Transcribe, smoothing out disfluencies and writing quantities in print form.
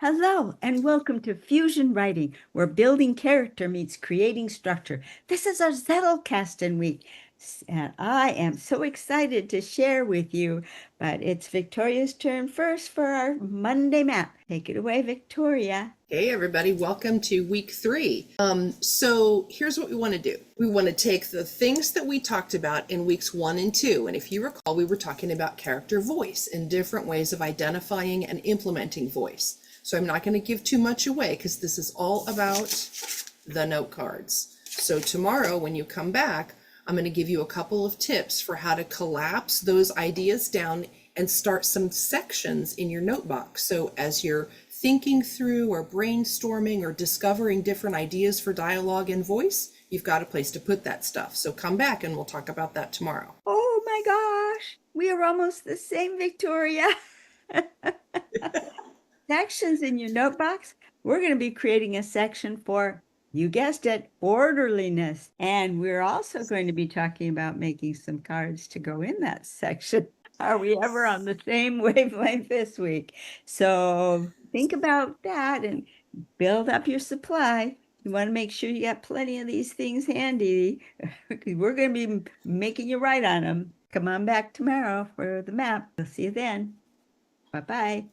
Hello, and welcome to Fusion Writing, where building character meets creating structure. This is our Zettelkasten week, and I am so excited to share with you, but it's Victoria's turn first for our Monday map. Take it away, Victoria. Hey everybody, welcome to week 3. So here's what we want to do. We want to take the things that we talked about in weeks 1 and 2. And if you recall, we were talking about character voice and different ways of identifying and implementing voice. So I'm not going to give too much away because this is all about the note cards. So tomorrow when you come back, I'm going to give you a couple of tips for how to collapse those ideas down and start some sections in your note box. So as you're thinking through or brainstorming or discovering different ideas for dialogue and voice, you've got a place to put that stuff. So come back and we'll talk about that tomorrow. Oh my gosh, we are almost the same, Victoria. Sections in your note box. We're going to be creating a section for, you guessed it, orderliness. And we're also going to be talking about making some cards to go in that section. Are we ever on the same wavelength this week? So think about that and build up your supply. You want to make sure you got plenty of these things handy because we're going to be making you write on them. Come on back tomorrow for the map. We'll see you then. Bye-bye.